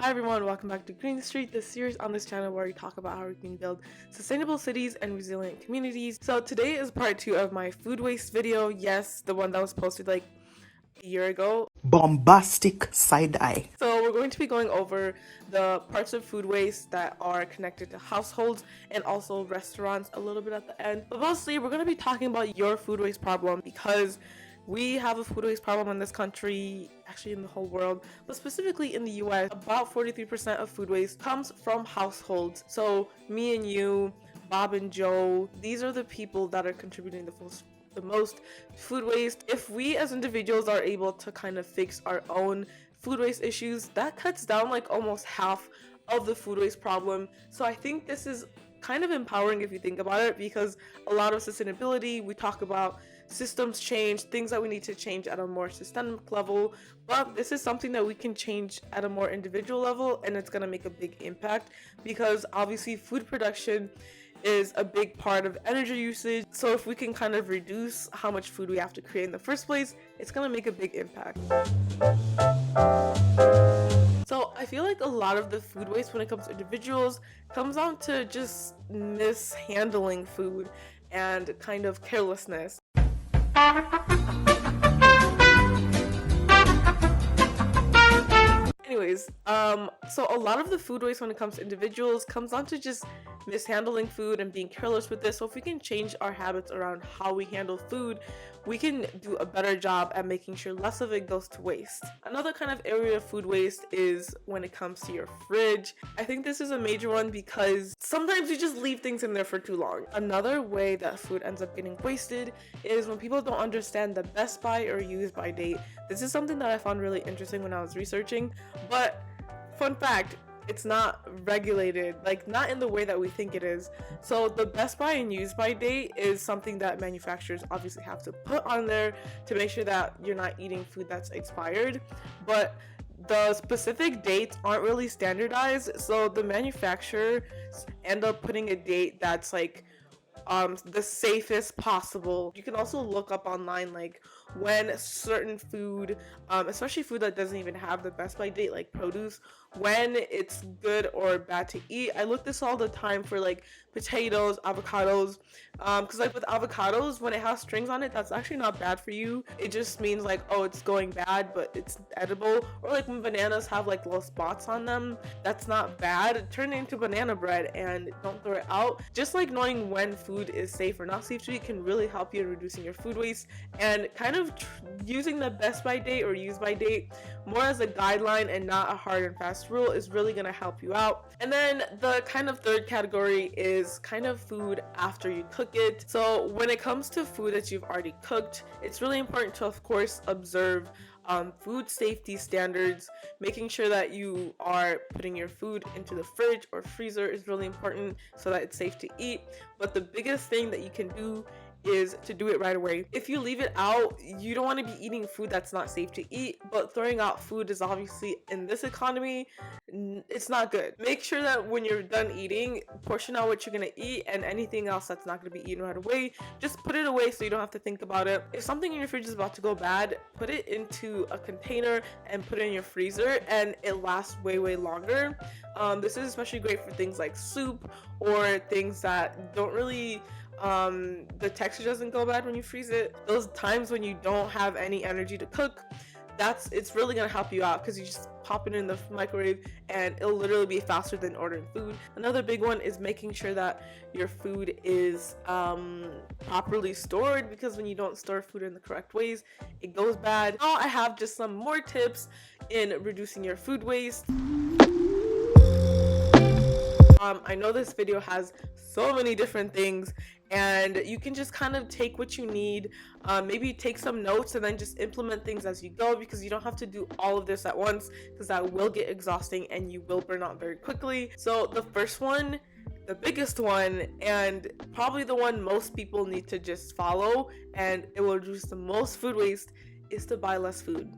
Hi everyone, welcome back to Green Street, the series on this channel where we talk about how we can build sustainable cities and resilient communities. So today is part 2 of my food waste video. Yes, the one that was posted like a year ago. Bombastic side eye. So we're going to be going over the parts of food waste that are connected to households and also restaurants a little bit at the end. But mostly we're going to be talking about your food waste problem because we have a food waste problem in this country, actually in the whole world, but specifically in the US. About 43% of food waste comes from households. So me and you, Bob and Joe, these are the people that are contributing the most food waste. If we as individuals are able to kind of fix our own food waste issues, that cuts down like almost half of the food waste problem. So I think this is kind of empowering if you think about it, because a lot of sustainability, we talk about systems change, things that we need to change at a more systemic level, but this is something that we can change at a more individual level, and it's going to make a big impact because obviously food production is a big part of energy usage. So if we can kind of reduce how much food we have to create in the first place, it's going to make a big impact. So I feel like a lot of the food waste when it comes to individuals comes down to just mishandling food and kind of carelessness. Anyways, so a lot of the food waste when it comes to individuals comes down to just mishandling food and being careless with this. So if we can change our habits around how we handle food, we can do a better job at making sure less of it goes to waste. Another kind of area of food waste is when it comes to your fridge. I think this is a major one because sometimes you just leave things in there for too long. Another way that food ends up getting wasted is when people don't understand the best by or use by date. This is something that I found really interesting when I was researching, but fun fact, it's not regulated, like not in the way that we think it is. So the best by and use by date is something that manufacturers obviously have to put on there to make sure that you're not eating food that's expired, but the specific dates aren't really standardized, so the manufacturers end up putting a date that's like the safest possible. You can also look up online like when certain food, especially food that doesn't even have the best by date, like produce, when it's good or bad to eat. I look this all the time for like potatoes, avocados, because like with avocados, when it has strings on it, that's actually not bad for you. It just means like, oh, it's going bad, but it's edible. Or like when bananas have like little spots on them, that's not bad. Turn it into banana bread and don't throw it out. Just like knowing when food is safe or not safe to eat can really help you in reducing your food waste, and kind of using the best by date or use by date more as a guideline and not a hard and fast rule is really going to help you out. And then the kind of third category is kind of food after you cook it. So when it comes to food that you've already cooked, it's really important to of course observe food safety standards. Making sure that you are putting your food into the fridge or freezer is really important so that it's safe to eat. But the biggest thing that you can do is to do it right away. If you leave it out, you don't want to be eating food that's not safe to eat, but throwing out food is obviously, in this economy, it's not good. Make sure that when you're done eating, portion out what you're gonna eat, and anything else that's not gonna be eaten right away, just put it away so you don't have to think about it. If something in your fridge is about to go bad, put it into a container and put it in your freezer, and it lasts way longer. This is especially great for things like soup or things that don't really the texture doesn't go bad when you freeze it. Those times when you don't have any energy to cook, it's really gonna help you out because you just pop it in the microwave and it'll literally be faster than ordering food. Another big one is making sure that your food is properly stored, because when you don't store food in the correct ways, it goes bad. Now I have just some more tips in reducing your food waste. I know this video has so many different things, and you can just kind of take what you need, maybe take some notes and then just implement things as you go, because you don't have to do all of this at once, because that will get exhausting and you will burn out very quickly. So the first one, the biggest one, and probably the one most people need to just follow, and it will reduce the most food waste, is to buy less food.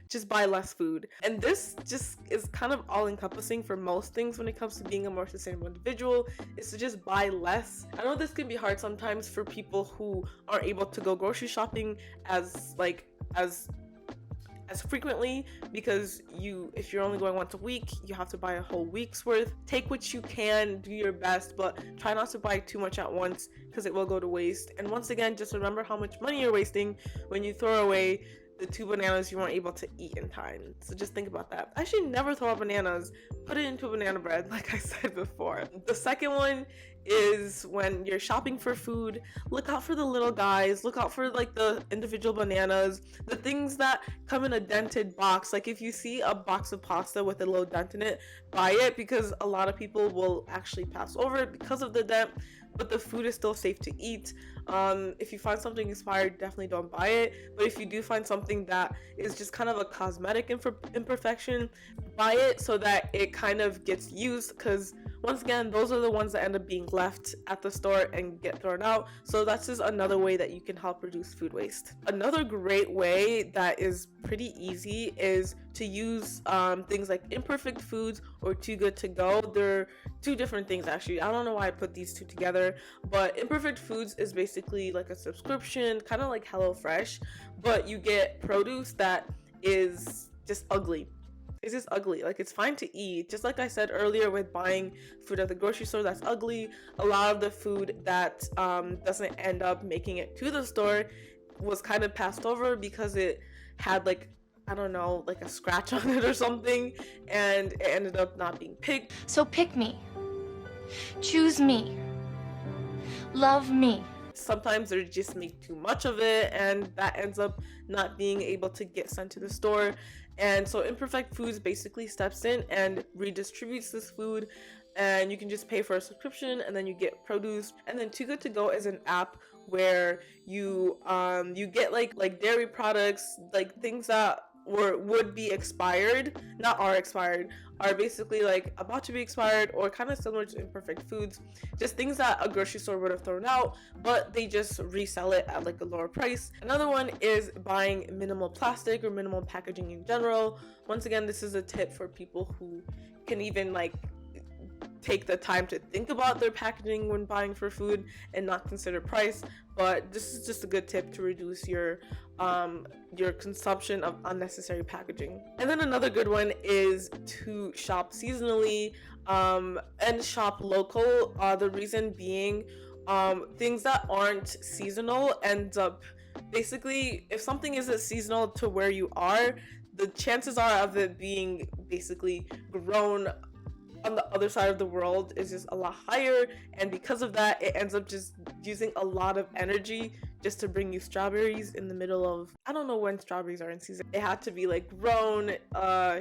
Just buy less food. And this just is kind of all encompassing for most things when it comes to being a more sustainable individual, is to just buy less. I know this can be hard sometimes for people who aren't able to go grocery shopping as as frequently, because if you're only going once a week, you have to buy a whole week's worth. Take what you can, do your best, but try not to buy too much at once because it will go to waste. And once again, just remember how much money you're wasting when you throw away the 2 bananas you weren't able to eat in time. So just think about that. Actually, never throw out bananas. Put it into banana bread, like I said before. The second one is when you're shopping for food, look out for the little guys, look out for like the individual bananas, the things that come in a dented box. Like if you see a box of pasta with a little dent in it, buy it, because a lot of people will actually pass over it because of the dent, but the food is still safe to eat. If you find something expired, definitely don't buy it. But if you do find something that is just kind of a cosmetic imperfection, buy it so that it kind of gets used, because once again, those are the ones that end up being left at the store and get thrown out. So that's just another way that you can help reduce food waste. Another great way that is pretty easy is to use things like imperfect foods or too good to go. They're two different things, actually. I don't know why I put these two together, but imperfect foods is basically like a subscription, kind of like HelloFresh, but you get produce that is just ugly. It's just ugly. Like, it's fine to eat. Just like I said earlier with buying food at the grocery store that's ugly, a lot of the food that doesn't end up making it to the store was kind of passed over because it had, like, I don't know, like a scratch on it or something, and it ended up not being picked. So pick me. Choose me. Love me. Sometimes they just make too much of it, and that ends up not being able to get sent to the store. And so Imperfect Foods basically steps in and redistributes this food, and you can just pay for a subscription and then you get produce. And then Too Good To Go is an app where you get like dairy products, like things that would be expired, not are expired, are basically like about to be expired, or kind of similar to Imperfect Foods, just things that a grocery store would have thrown out, but they just resell it at like a lower price. Another one is buying minimal plastic or minimal packaging in general. Once again, this is a tip for people who can even like take the time to think about their packaging when buying for food and not consider price, but this is just a good tip to reduce your consumption of unnecessary packaging. And then another good one is to shop seasonally and shop local. The reason being, things that aren't seasonal ends up basically, if something isn't seasonal to where you are, the chances are of it being basically grown on the other side of the world is just a lot higher, and because of that, it ends up just using a lot of energy just to bring you strawberries in the middle of, I don't know when strawberries are in season. It had to be like grown,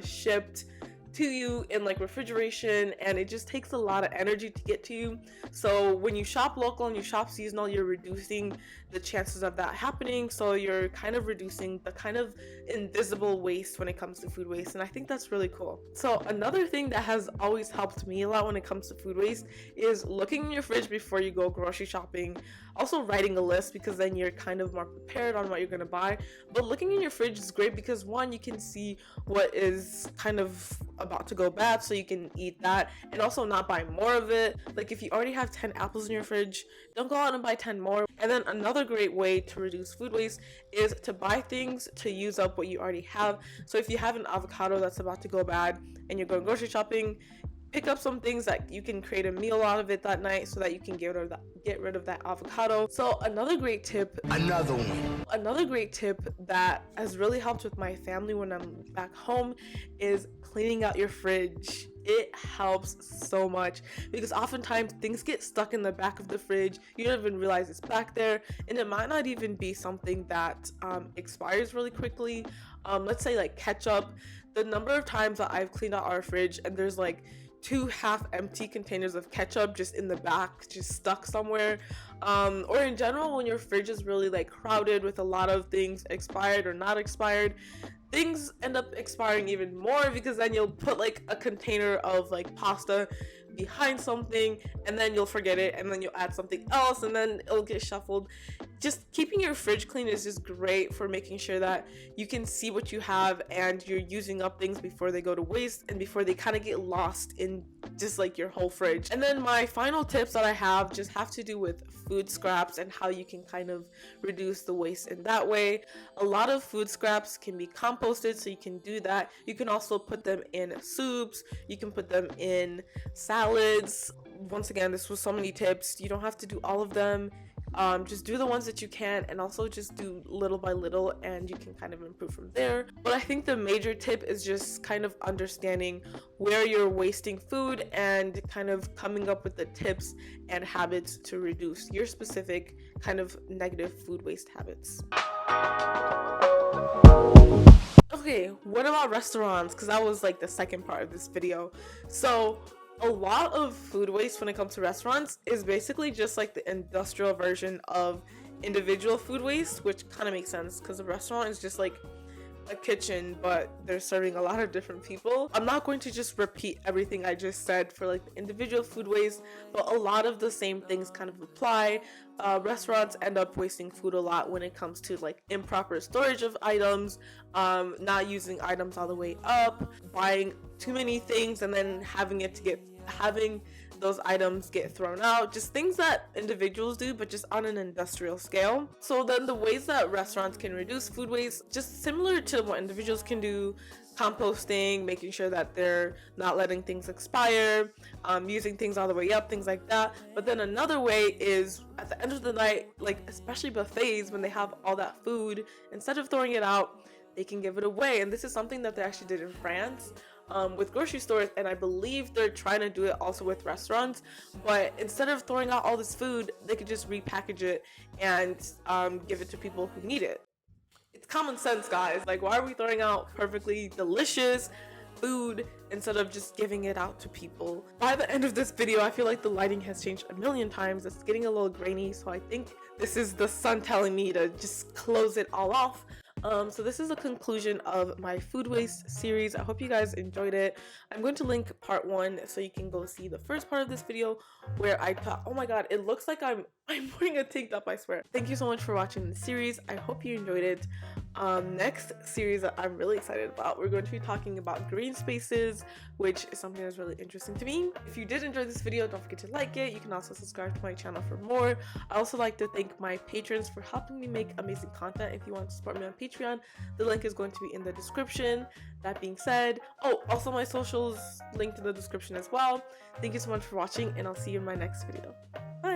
shipped to you in like refrigeration, and it just takes a lot of energy to get to you. So when you shop local and you shop seasonal, you're reducing the chances of that happening, so you're kind of reducing the kind of invisible waste when it comes to food waste, and I think that's really cool. So another thing that has always helped me a lot when it comes to food waste is looking in your fridge before you go grocery shopping. Also writing a list, because then you're kind of more prepared on what you're gonna buy. But looking in your fridge is great because, one, you can see what is kind of about to go bad, so you can eat that and also not buy more of it. Like if you already have 10 apples in your fridge, don't go out and buy 10 more. And then another great way to reduce food waste is to buy things to use up what you already have. So if you have an avocado that's about to go bad and you're going grocery shopping, pick up some things that you can create a meal out of it that night so that you can get rid of that avocado. So another great tip that has really helped with my family when I'm back home is cleaning out your fridge. It helps so much because oftentimes things get stuck in the back of the fridge. You don't even realize it's back there, and it might not even be something that expires really quickly. Let's say like ketchup. The number of times that I've cleaned out our fridge and there's like 2 half-empty containers of ketchup just in the back, just stuck somewhere. Or in general, when your fridge is really like crowded with a lot of things expired or not expired, things end up expiring even more, because then you'll put like a container of like pasta behind something and then you'll forget it, and then you'll add something else and then it'll get shuffled. Just keeping your fridge clean is just great for making sure that you can see what you have and you're using up things before they go to waste and before they kind of get lost in just like your whole fridge. And then my final tips that I have just have to do with food scraps and how you can kind of reduce the waste in that way. A lot of food scraps can be composted, so you can do that. You can also put them in soups, you can put them in salads. Once again, this was so many tips. You don't have to do all of them. Just do the ones that you can, and also just do little by little, and you can kind of improve from there. But I think the major tip is just kind of understanding where you're wasting food and kind of coming up with the tips and habits to reduce your specific kind of negative food waste habits. Okay, what about restaurants? Because that was like the second part of this video. So a lot of food waste when it comes to restaurants is basically just like the industrial version of individual food waste, which kind of makes sense because a restaurant is just like a kitchen, but they're serving a lot of different people. I'm not going to just repeat everything I just said for like the individual food waste, but a lot of the same things kind of apply. Restaurants end up wasting food a lot when it comes to like improper storage of items, not using items all the way up, buying too many things and then having those items get thrown out, just things that individuals do but just on an industrial scale. So then the ways that restaurants can reduce food waste, just similar to what individuals can do: composting, making sure that they're not letting things expire, using things all the way up, things like that. But then another way is at the end of the night, like especially buffets, when they have all that food, instead of throwing it out, they can give it away. And this is something that they actually did in France with grocery stores, and I believe they're trying to do it also with restaurants. But instead of throwing out all this food, they could just repackage it and give it to people who need it. It's common sense, guys. Like, why are we throwing out perfectly delicious food instead of just giving it out to people? By the end of this video, I feel like the lighting has changed a million times. It's getting a little grainy, so I think this is the sun telling me to just close it all off. So this is a conclusion of my food waste series. I hope you guys enjoyed it. I'm going to link part 1 so you can go see the first part of this video where I talk. Oh my god, it looks like I'm wearing a tank top, I swear. Thank you so much for watching the series. I hope you enjoyed it. Next series that I'm really excited about, we're going to be talking about green spaces, which is something that's really interesting to me. If you did enjoy this video, don't forget to like it. You can also subscribe to my channel for more. I also like to thank my patrons for helping me make amazing content. If you want to support me on Patreon, the link is going to be in the description. That being said, also my socials linked in the description as well. Thank you so much for watching, and I'll see you in my next video. Bye!